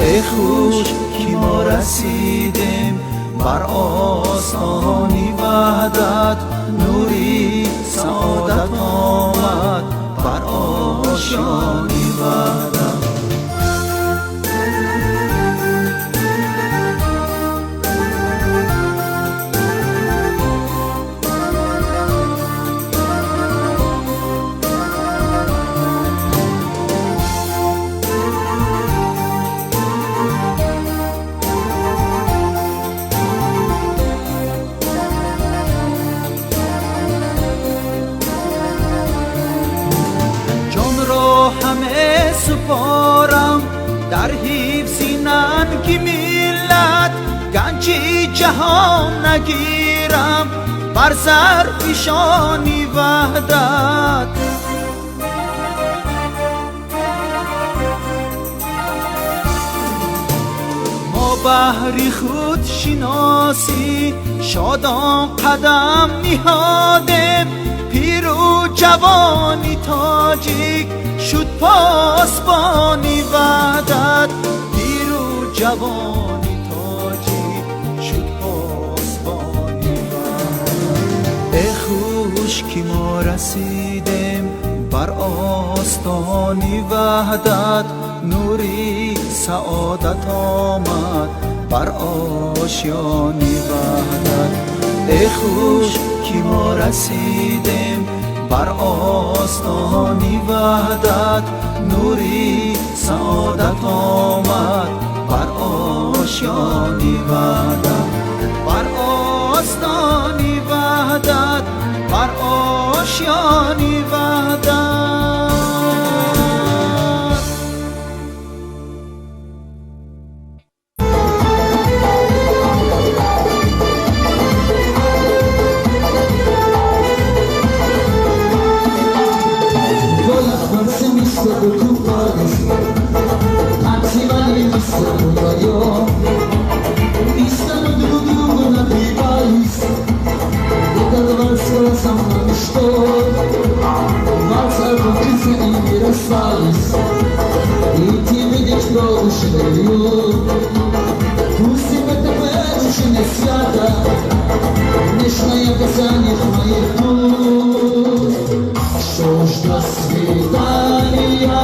ای خوش که ما رسیدیم بر آستانی وحدت، نوری سعادت آمد بر آشیانی وحدت. همه سپارم در حفظ ننگ ملت، گنجی جهان نگیرم بر سر پیشانی وحدت. ما بهر خود شناسی شادان قدم نهادیم، پیر و جوانی تاجیک شد پاسبانی وحدت، پیر و جوانی تاجیک شد پاسبانی وحدت. ای خوش که ما رسیدیم بر آستانی وحدت، نوری سعادت آمد بر آشیانی وحدت. ای خوش که ما رسیدیم بر آستانی وحدت، نوری سعادت آمد بر آشیانی وحدت، بر آستانی وحدت، بر آشیانی وحدت. Что ж, до свидания.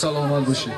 سلامت باشی.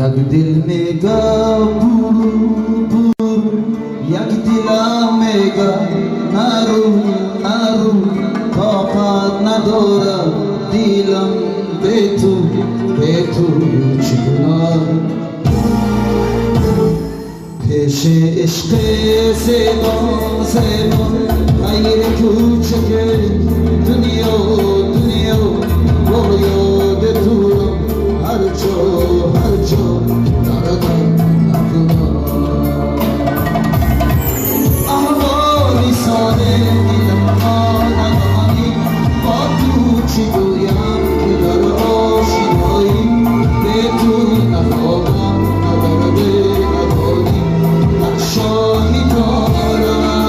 یک دل میگه برو یک دلم میگه نرو طاقت ندارم دلم به تو چگونه پیش عشق زیبا غیر کوچک دنیا با یاد تو هر جا دردم نکنم احوالی ساده دیدم ندانی با تو چی گویم که در آشنایی به تو نخواهم ندارده نداری نقشانی دارم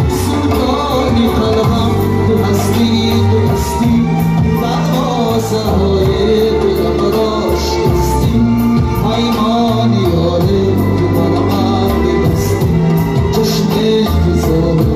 سلطانی قلبم تو هستی دروازه های دلم را شکستی پیمانی یاره تو برام ببستی چشم بیزار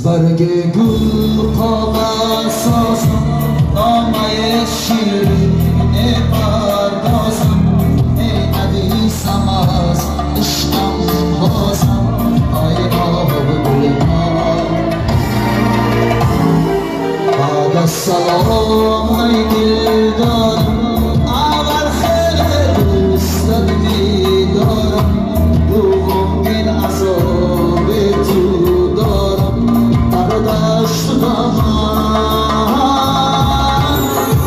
برگ گل کاغذ سازم نامه شیرین پردازم ای حدیثم از عشقم بازم آینا و گلها بعد از سلام ای دلدارم اول خیلی دوستت می‌دارم دوم این عذاب تو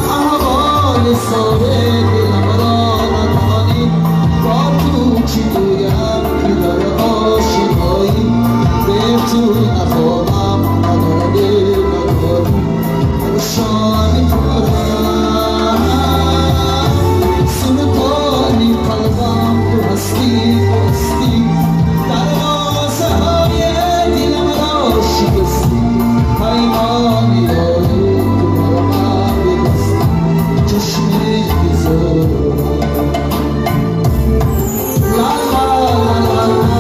احوال ساده دلم را ندانی با تو چی گویم که در آشنایی به تو نخواهم ندارده نداری نشانی کنم سلطانی قلبم تو هستی دروازه های دلم را شکستی پیمانی یاری تو برام ببستی چشم بیزار لا لا لا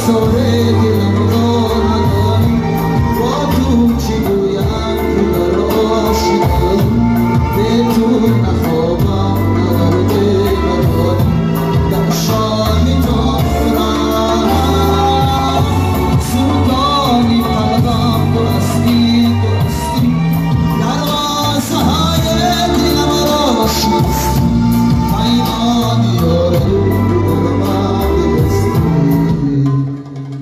سوره دلم را نداری با تو چی گویم که در آشنایی به تو نخواهم ندارده نداری نقشانی دارم سلطانی قلبم تو هستی دروازه های دلم را شکستی پیمانی یاره تو برام ببستی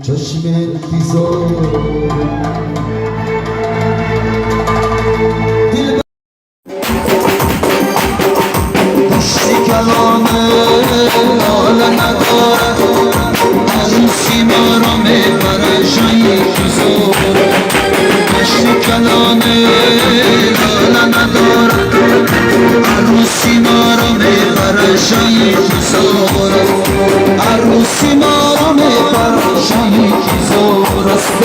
چشم بیزار دشتی کلانه لاله ندارد عروسی ما را میبره جایی بیزار دشتی کلانه لاله ندارد عروسی ما را میبره جایی بیزار عروسی ما را میبره جایی بیزار است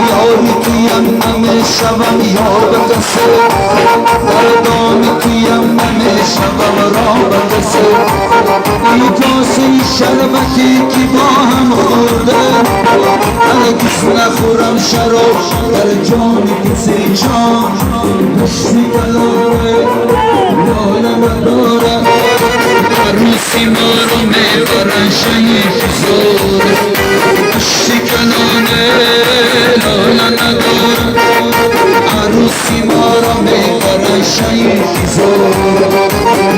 یاری تویم نمیشوم یار بکسه دردانی تویم نمیشوم شبم را برسه ای کاسه شربتی که با هم خورده هرگز نخورم شراب در جان کسی جان مشتی کلاره لاله نداره عروسی ما رو میبرن شیخ زوره مشتی کلاره لاله نداره عروسی ما رو میبرن شیخ زوره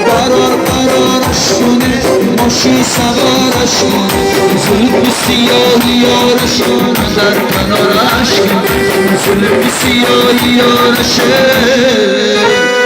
قرارش کنه ماشی سوارش کن زلف سیاهی یارش در کنارش کن زلف سیاهی یارشه